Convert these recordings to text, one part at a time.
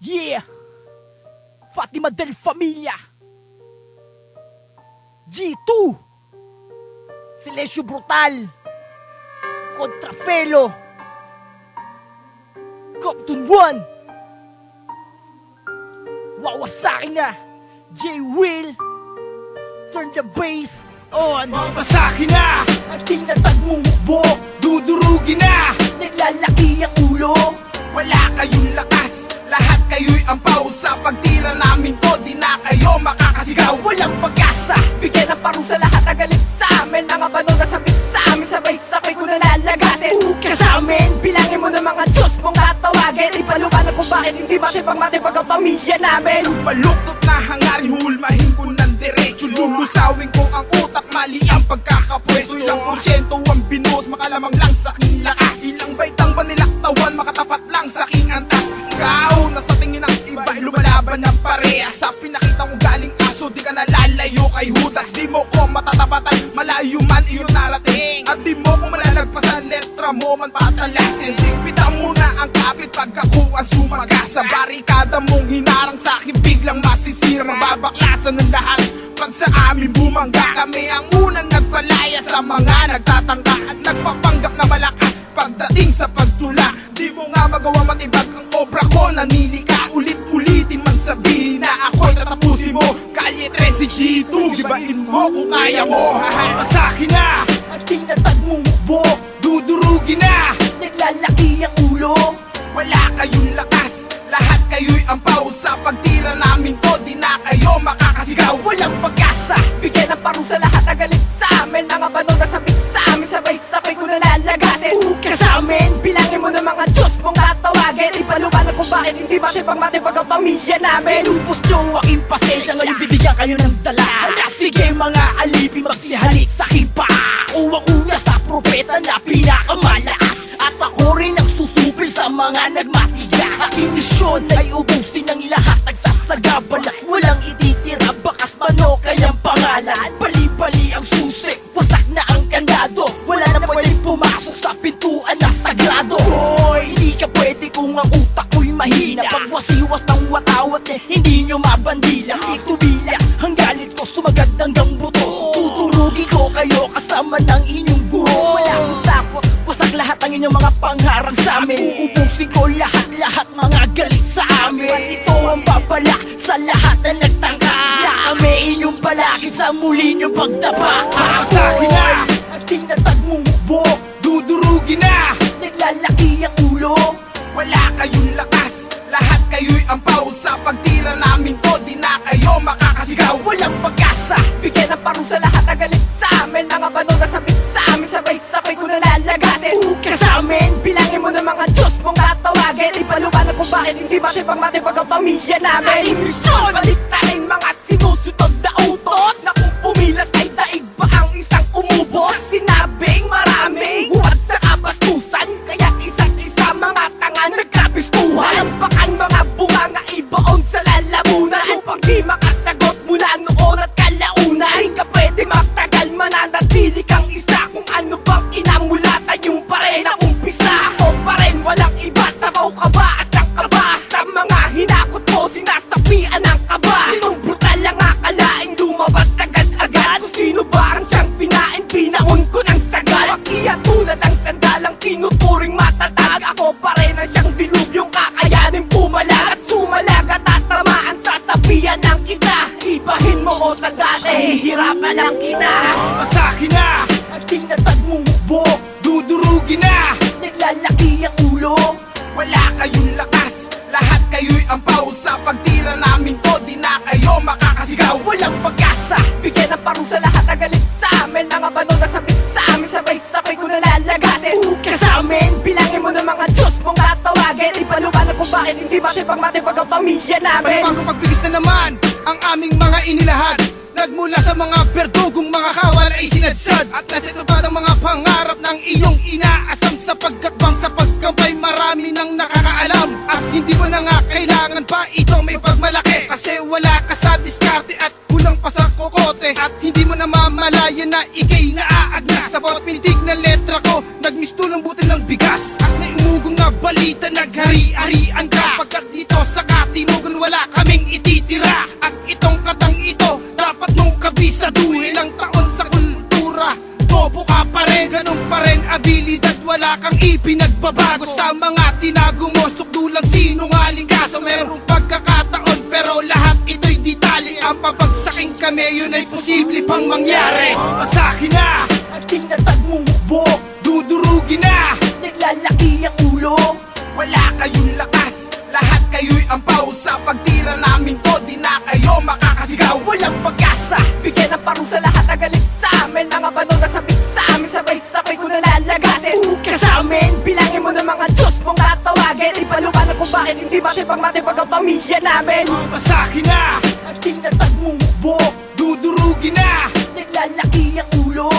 Yeah! Fatima del Familia! G2! Silencio Brutal! Contrafelo! Copton 1! Wawasakin na! J-Will! Turn the bass on! Mabasakin na! Ang tinatag mong mukbo! Dudurugin na! Naglalaki ang ulo! Wala kayong lakas, lahat kayo'y ampaw. Sa pagtira namin to, di na kayo makakasigaw. Walang pag-asa! Bigyan ng parusa lahat ang galit sa amin. Mga banong nasabit sa amin, sabay-sabay ko nalalagasin. Tuka sa amin, bilangin mo ng mga Diyos mong tatawagin. Ipalupanan kung bakit hindi matipag ang pamilya namin. Baluktot na hangarin, hulmahin ko ng diretso. Lulusawin ko ang utak, mali ang pagkakapwesto. Ilang porsyento ang binuhos, makalamang lang sa aking lakas. Ilang baitang panilaktawan, makatapat lang sa aking antas. Ikaw, nasa tingin ng iba, lumalaban ng parehas. Sa pinakita mo galing aso, di ka nalalayo kay Judas. Di mo ko matatapatan, malayo man iyong narating. At di mo ko malalagpasan, letra mo man patalasin. Tigpitan mo na ang kapit pagkakuan sumaga. Sa barikada mong hinarang sa akin, biglang masisira. Mababaklasan ng lahat pag sa amin bumangga. Kami ang unang nagpalaya sa mga nagtatangka at nagpapanggap na malakas pagdating sa pagtula. Di mo nga magawa matibag ang obra ko, nanili ka. Ulit-ulitin man sabihin na ako'y tatapusin mo. Kalye 13 G2, gibain mo kung kaya mo. Masakin na! Ang tinatag mong mukbo! Dudurugin na! Naglalaki ang ulo! Wala kayong lakas, lahat kayo'y ampaw. Sa pagtira namin to, di na kayo makakasigaw. Walang pag-asa! Bigyan ng parusa lahat ang galit sa amin. Mga banong nasabit sa amin, sabay-sabay ko nalalagasin. Tuka sa amin, bilangin mo ng mga Diyos mong tatawagin. Ipalupanan kung bakit hindi matipag ang pamilya namin. Inubos nyo aking pasensya, ngayon bibigyan kayo ng dala. Hala, sige mga alipin, magsihalik sa kipa. Uwang-una sa propeta na pinakamalakas. At ako rin ang susupil sa mga nagmatiga. Aking misyon ay ubusin ang lahat, nagsasagabalak. Walang ititira, bakas mano kayang pangalan. Bali-bali ang susi, wasak na ang kandado. Wala na pwedeng pumasok sa pintuan na sagrado. Hoy, hindi ka pwede kung ang utak ko'y mahina. Pagwasiwas ng watawat eh, hindi nyo mabandila. Hindi tubila, ang galit ko sumagad hanggang buto. Tuturugin ko kayo kasama ng inyong guro. Wala akong takot, wasak lahat ang inyong mga pangharang sa amin. Uubusin ko lahat mga galit sa amin. Ito ang babala sa lahat na nagtangka, na kami inyong balakid sa muli nyo pagtaba. Masakin na! Ang tinatag mong mukbo! Dudurugin na! Naglalaki ang ulo! Wala kayong lakas, lahat kayo'y ampaw. Sa pagtira namin to, di na kayo makakasigaw. Walang pag-asa! Bigyan ng parusa lahat ang galit sa amin. Mga banong nasabit sa amin, sabay-sabay ko nalalagasin. Tuka sa amin, bilangin mo ng mga Diyos mong tatawagin. Ipalupanan kung bakit hindi matipag ang pamilya namin. Ay, misyon! Baliktarin mga sinusutod na utos, na kung pumilas ay daig ba ang isang umubos. Sinabing maraming huwag sa kabastusan, kaya isa't isa mga tanga nagkabistuhan. Alampakan mga bunganga ibaon sa lalamunan, upang di makasagot mula noon at kalauna. Di ka pwede magtagal, mananatili kang isa. Kung ano bang inamulatan yung pa rin ang umpisa. Ako pa rin, walang iba, sabaw ka ba? Asang ka ba? Sa mga hinakot mo, sinasapian ang kaba. Sinong brutal ang akalaing lumabas agad-agad? Kung sino ba ang siyang pinain, pinahon ko ng sagad. Pag-iya tulad ang sandalang kinuturing matatag. Ako pa rin ang siyang dilubyong kakayanin pumalag at sumalag at tatamaan, sasabihan lang kita. Ibahin mo ko sa dati, hihirapan lang kita. Masakin na! Ang tinatag mong mukbo, Dudurugin na! naglalaki ang ulo. Wala kayong lakas, lahat kayo'y ampaw. Sa pagtira namin to, di na kayo makakasigaw. Walang pag-asa, bigyan ng parusa lahat ang galit sa amin. Mga banong nasabit sa amin, sabay-sabay ko nalalagasin. Tuka sa amin, bilangin mo ng mga Diyos mong tatawagin. Ipalupanan kung bakit hindi matipag ang pamilya namin. Bago pagbilis na naman ang aming mga inilahad. Nagmula sa mga berdugong mga kawan ay sinadsad. At nasitupad ang mga pangarap ng iyong inaasam. Sapagkat bang sa pagkampay marami nang nakakaalam. At hindi mo na nga kailangan pa ito may pagmalaki. Kasi wala ka sa diskarte at kulang pa sa kokote. At hindi mo na mamalayan na ikay naaagnas. Sa bawat pinitig na letra ko, nagmisto ng butil ng bigas. At may umugong na balita naghari-harian ka. Pagkat dito sa Katinugan wala kaming ititira. At itong katang ito dapat mong kabisaduhin. Ilang taon sa kultura, bobo ka pa rin, ganun pa rin abilidad, wala kang ipinagbabago. Sa mga tinago mo, sukdulang sinungaling ka. So merong pagkakataon pero lahat ito'y ditali. Ang pabagsaking kami, yun ay posible pang mangyari. Masakin na, At tinatag mong mukbo, dudurugin na, naglalaki ang ulo. wala kayong lakas, lahat kayo'y ampaw. Sa pagtira namin to, di na kayo makakasigaw. Walang pag-asa, bigyan ng parusa lahat na galit sa amin. Mga banon na sabik sa amin, sabay-sabay ko nalalagasin. Ka sa amin, bilangin mo ng mga Diyos mong tatawagin. Ipalumanan kung bakit hindi matipag ang pamilya namin. Masakin na, At tinatag mong mukbo, dudurugin na, naglalaki ang ulo.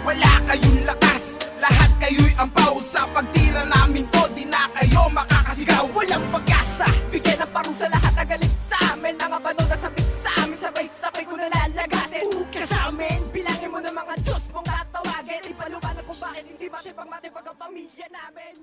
wala kayong lakas, lahat kayo'y ampaw. Sa pagtira namin to, di na kayo makakasigaw. Walang pag-asa, bigyan ng parusa lahat na galit sa amin. Mga banon na sabik sa amin, sabay-sabay ko nalalagasin. Ka sa amin, bilangin mo ng mga Diyos mong tatawagin. Ipalumanan kung bakit hindi matipag ang pamilya namin.